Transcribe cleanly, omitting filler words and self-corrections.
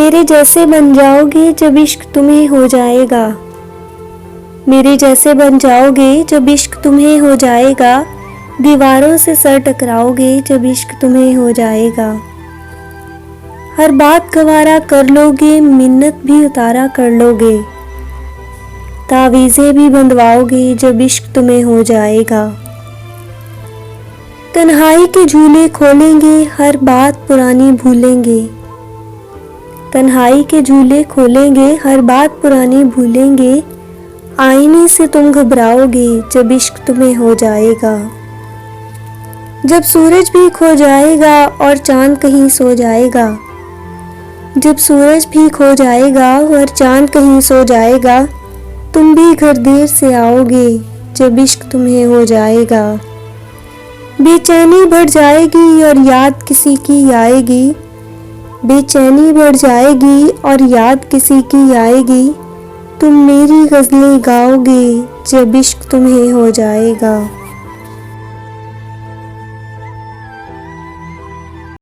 मेरे जैसे बन जाओगे जब इश्क तुम्हें हो जाएगा। मेरे जैसे बन जाओगे जब इश्क तुम्हें हो जाएगा। दीवारों से सर टकराओगे जब इश्क तुम्हें हो जाएगा। हर बात गवारा कर लोगे, मिन्नत भी उतारा कर लोगे। तावीज़ें भी बंधवाओगे जब इश्क तुम्हें हो जाएगा। तन्हाई के झूले खोलेंगे, हर बात पुरानी भूलेंगे। तन्हाई के झूले खोलेंगे, हर बात पुरानी भूलेंगे। आईने से तुम घबराओगे जब इश्क तुम्हें हो जाएगा। जब सूरज भी खो जाएगा और चांद कहीं सो जाएगा। जब सूरज भी खो जाएगा और चांद कहीं सो जाएगा। तुम भी घर देर से आओगे जब इश्क तुम्हें हो जाएगा। बेचैनी बढ़ जाएगी और याद किसी की आएगी। बेचैनी बढ़ जाएगी और याद किसी की आएगी। तुम मेरी गज़लें गाओगे जब इश्क तुम्हें हो जाएगा।